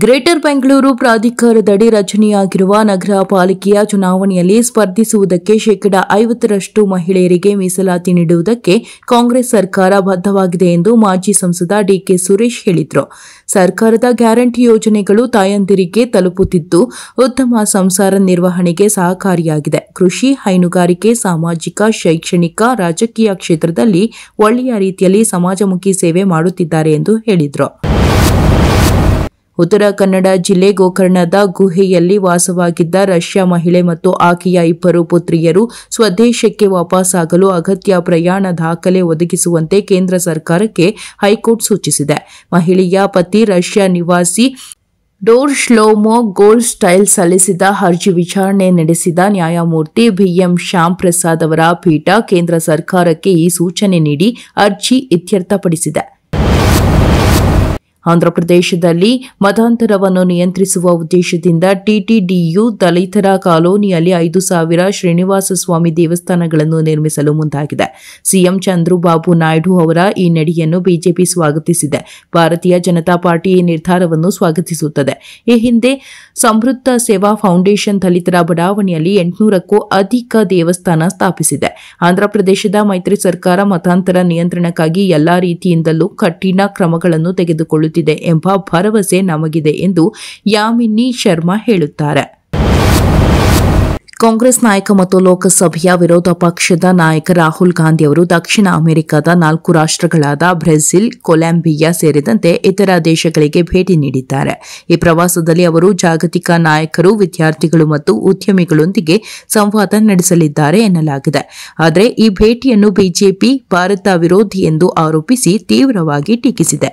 Greater Bengaluru ಪ್ರಾಧಿಕಾರದಡಿ ರಚನೆಯಾಗಿರುವ ನಗರ ಪಾಲಿಕೆಯ ಚುನಾವಣೆಯಲ್ಲಿ ಸ್ಪರ್ಧಿಸುವುದಕ್ಕೆ ಶೇಕಡಾ 50ರಷ್ಟು ಮಹಿಳೆಯರಿಗೆ ಮೀಸಲಾತಿ ನೀಡುವುದಕ್ಕೆ ಕಾಂಗ್ರೆಸ್ ಸರ್ಕಾರ ಬದ್ಧವಾಗಿದೆ ಎಂದು ಮಾಜಿ ಸಂಸದ ಡಿಕೆ ಸುರೇಶ್ ಹೇಳಿದರು. ಸರ್ಕಾರದ ಗ್ಯಾರಂಟಿ ಯೋಜನೆಗಳು ತಾಯಂದಿರಿಗೆ ತಲುಪುತ್ತಿದ್ದು ಉತ್ತಮ ಸಂಸಾರ ನಿರ್ವಹಣೆಗೆ ಸಹಕಾರಿಯಾಗಿದೆ. ಕೃಷಿ, ಹೈನುಗಾರಿಕೆ, ಸಾಮಾಜಿಕ, ಶೈಕ್ಷಣಿಕ, ರಾಜಕೀಯ ಕ್ಷೇತ್ರದಲ್ಲಿ ಒಳ್ಳೆಯ ರೀತಿಯಲ್ಲಿ ಸಮಾಜಮುಖಿ ಸೇವೆ ಮಾಡುತ್ತಿದ್ದಾರೆ ಎಂದು ಹೇಳಿದರು. ಉತ್ತರ ಕನ್ನಡ ಜಿಲ್ಲೆ ಗೋಕರ್ಣದ ಗುಹೆಯಲ್ಲಿ ವಾಸವಾಗಿದ್ದ ರಷ್ಯಾ ಮಹಿಳೆ ಮತ್ತು ಆಕೆಯ 2 ಪುತ್ರಿಯರು ಸ್ವದೇಶಕ್ಕೆ ವಾಪಸ್ಸಾಗಲು ಅಗತ್ಯ ಪ್ರಯಾಣ ದಾಖಲೆ ಒದಗಿಸುವಂತೆ ಕೇಂದ್ರ ಸರ್ಕಾರಕ್ಕೆ ಹೈಕೋರ್ಟ್ ಸೂಚಿಸಿದೆ. ಮಹಿಳೆಯ ಪತಿ ರಷ್ಯಾ ನಿವಾಸಿ ಡೋರ್ ಶ್ಲೋಮೋ ಗೋಲ್ಡ್ ಸ್ಟೈಲ್ ಸಲ್ಲಿಸಿದ ಅರ್ಜಿ ವಿಚಾರಣೆ ನಡೆಸಿದ ನ್ಯಾಯಮೂರ್ತಿ ಬಿಎಂ ಶ್ಯಾಮ್ ಪ್ರಸಾದ್ ಅವರ ಪೀಠ ಕೇಂದ್ರ ಸರ್ಕಾರಕ್ಕೆ ಈ ಸೂಚನೆ ನೀಡಿ ಅರ್ಜಿ ಇತ್ಯರ್ಥಪಡಿಸಿದೆ. ಆಂಧ್ರಪ್ರದೇಶದಲ್ಲಿ ಮತಾಂತರವನ್ನು ನಿಯಂತ್ರಿಸುವ ಉದ್ದೇಶದಿಂದ ಟಿಟಿಡಿಯು ದಲಿತರ ಕಾಲೋನಿಯಲ್ಲಿ 5,000 ಶ್ರೀನಿವಾಸ ಸ್ವಾಮಿ ದೇವಸ್ಥಾನಗಳನ್ನು ನಿರ್ಮಿಸಲು ಮುಂದಾಗಿದೆ. ಸಿಎಂ ಚಂದ್ರಬಾಬು ನಾಯ್ಡು ಅವರ ಈ ನಡೆಯನ್ನು ಬಿಜೆಪಿ ಸ್ವಾಗತಿಸಿದೆ. ಭಾರತೀಯ ಜನತಾ ಪಾರ್ಟಿ ಈ ನಿರ್ಧಾರವನ್ನು ಸ್ವಾಗತಿಸುತ್ತದೆ. ಈ ಹಿಂದೆ ಸಮೃದ್ಧ ಸೇವಾ ಫೌಂಡೇಶನ್ ದಲಿತರ ಬಡಾವಣೆಯಲ್ಲಿ 800ಕ್ಕೂ ಅಧಿಕ ದೇವಸ್ಥಾನ ಸ್ಥಾಪಿಸಿದೆ. ಆಂಧ್ರಪ್ರದೇಶದ ಮೈತ್ರಿ ಸರ್ಕಾರ ಮತಾಂತರ ನಿಯಂತ್ರಣಕ್ಕಾಗಿ ಎಲ್ಲಾ ರೀತಿಯಿಂದಲೂ ಕಠಿಣ ಕ್ರಮಗಳನ್ನು ತೆಗೆದುಕೊಳ್ಳುತ್ತಿದೆ ಎಂಬ ಭರವಸೆ ನಮಗಿದೆ ಎಂದು ಯಾಮಿನಿ ಶರ್ಮಾ ಹೇಳುತ್ತಾರೆ. ಕಾಂಗ್ರೆಸ್ ನಾಯಕ ಮತ್ತು ಲೋಕಸಭೆಯ ವಿರೋಧ ಪಕ್ಷದ ನಾಯಕ ರಾಹುಲ್ ಗಾಂಧಿ ಅವರು ದಕ್ಷಿಣ ಅಮೆರಿಕದ 4 ರಾಷ್ಟ್ರಗಳಾದ ಬ್ರೆಜಿಲ್, ಕೊಲಂಬಿಯಾ ಸೇರಿದಂತೆ ಇತರ ದೇಶಗಳಿಗೆ ಭೇಟಿ ನೀಡಿದ್ದಾರೆ. ಈ ಪ್ರವಾಸದಲ್ಲಿ ಅವರು ಜಾಗತಿಕ ನಾಯಕರು, ವಿದ್ಯಾರ್ಥಿಗಳು ಮತ್ತು ಉದ್ಯಮಿಗಳೊಂದಿಗೆ ಸಂವಾದ ನಡೆಸಲಿದ್ದಾರೆ ಎನ್ನಲಾಗಿದೆ. ಆದರೆ ಈ ಭೇಟಿಯನ್ನು ಬಿಜೆಪಿ ಭಾರತ ವಿರೋಧಿ ಎಂದು ಆರೋಪಿಸಿ ತೀವ್ರವಾಗಿ ಟೀಕಿಸಿದೆ.